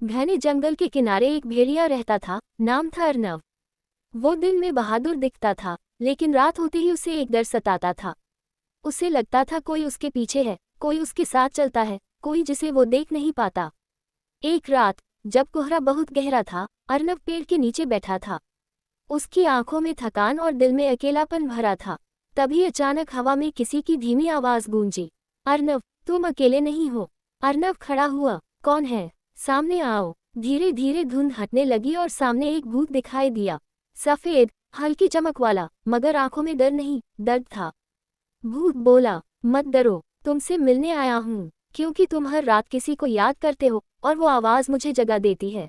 घने जंगल के किनारे एक भेड़िया रहता था, नाम था अर्नव। वो दिन में बहादुर दिखता था, लेकिन रात होते ही उसे एक डर सताता था। उसे लगता था कोई उसके पीछे है, कोई उसके साथ चलता है, कोई जिसे वो देख नहीं पाता। एक रात, जब कोहरा बहुत गहरा था, अर्नव पेड़ के नीचे बैठा था। उसकी आंखों में थकान और दिल में अकेलापन भरा था। तभी अचानक हवा में किसी की धीमी आवाज गूंजी, अर्नव, तुम अकेले नहीं हो। अर्नव खड़ा हुआ, कौन है? सामने आओ। धीरे धीरे धुंध हटने लगी और सामने एक भूत दिखाई दिया। सफेद, हल्की चमक वाला, मगर आंखों में डर नहीं, दर्द था। भूत बोला, मत डरो, तुमसे मिलने आया हूँ, क्योंकि तुम हर रात किसी को याद करते हो और वो आवाज मुझे जगा देती है।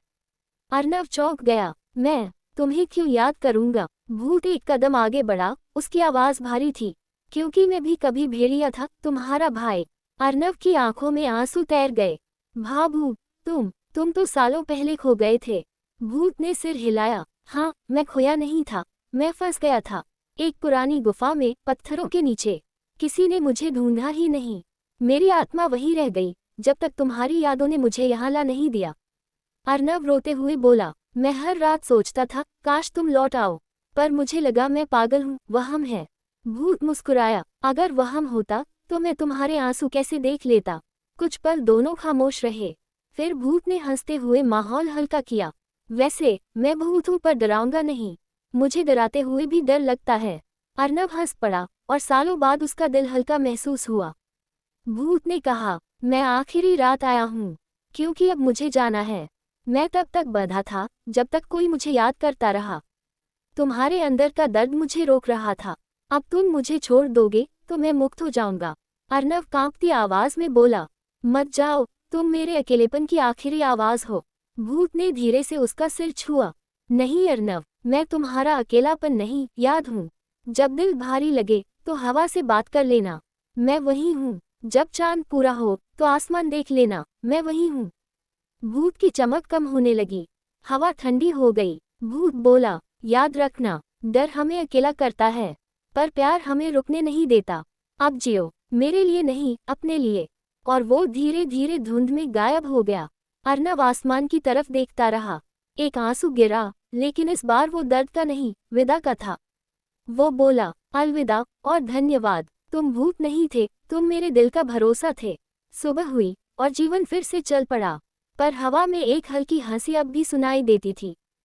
अर्नव चौंक गया, मैं तुम्हें क्यों याद करूंगा? भूत एक कदम आगे बढ़ा, उसकी आवाज भारी थी, क्योंकि मैं भी कभी भेड़िया था, तुम्हारा भाई। अर्नव की आंखों में आंसू तैर गए। भाभू, तुम तो सालों पहले खो गए थे। भूत ने सिर हिलाया, हाँ, मैं खोया नहीं था, मैं फंस गया था एक पुरानी गुफा में, पत्थरों के नीचे। किसी ने मुझे ढूंढा ही नहीं, मेरी आत्मा वहीं रह गई जब तक तुम्हारी यादों ने मुझे यहाँ ला नहीं दिया। अर्नव रोते हुए बोला, मैं हर रात सोचता था काश तुम लौट आओ, पर मुझे लगा मैं पागल हूँ, वहम है। भूत मुस्कुराया, अगर वहम होता तो मैं तुम्हारे आंसू कैसे देख लेता। कुछ पल दोनों खामोश रहे, फिर भूत ने हंसते हुए माहौल हल्का किया, वैसे मैं भूत हूँ पर डराऊंगा नहीं, मुझे डराते हुए भी डर लगता है। अर्नव हंस पड़ा और सालों बाद उसका दिल हल्का महसूस हुआ। भूत ने कहा, मैं आखिरी रात आया हूँ, क्योंकि अब मुझे जाना है। मैं तब तक बंधा था जब तक कोई मुझे याद करता रहा। तुम्हारे अंदर का दर्द मुझे रोक रहा था, अब तुम मुझे छोड़ दोगे तो मैं मुक्त हो जाऊंगा। अर्नव कांपती आवाज में बोला, मत जाओ, तुम मेरे अकेलेपन की आखिरी आवाज हो। भूत ने धीरे से उसका सिर छुआ, नहीं अर्नव, मैं तुम्हारा अकेलापन नहीं, याद हूँ। जब दिल भारी लगे तो हवा से बात कर लेना, मैं वही हूँ। जब चांद पूरा हो तो आसमान देख लेना, मैं वही हूँ। भूत की चमक कम होने लगी, हवा ठंडी हो गई। भूत बोला, याद रखना, डर हमें अकेला करता है, पर प्यार हमें रुकने नहीं देता। अब जियो, मेरे लिए नहीं, अपने लिए। और वो धीरे धीरे धुंध में गायब हो गया। अर्नव आसमान की तरफ देखता रहा। एक आंसू गिरा, लेकिन इस बार वो दर्द का नहीं, विदा का था। वो बोला, अलविदा और धन्यवाद, तुम भूत नहीं थे, तुम मेरे दिल का भरोसा थे। सुबह हुई और जीवन फिर से चल पड़ा, पर हवा में एक हल्की हंसी अब भी सुनाई देती थी।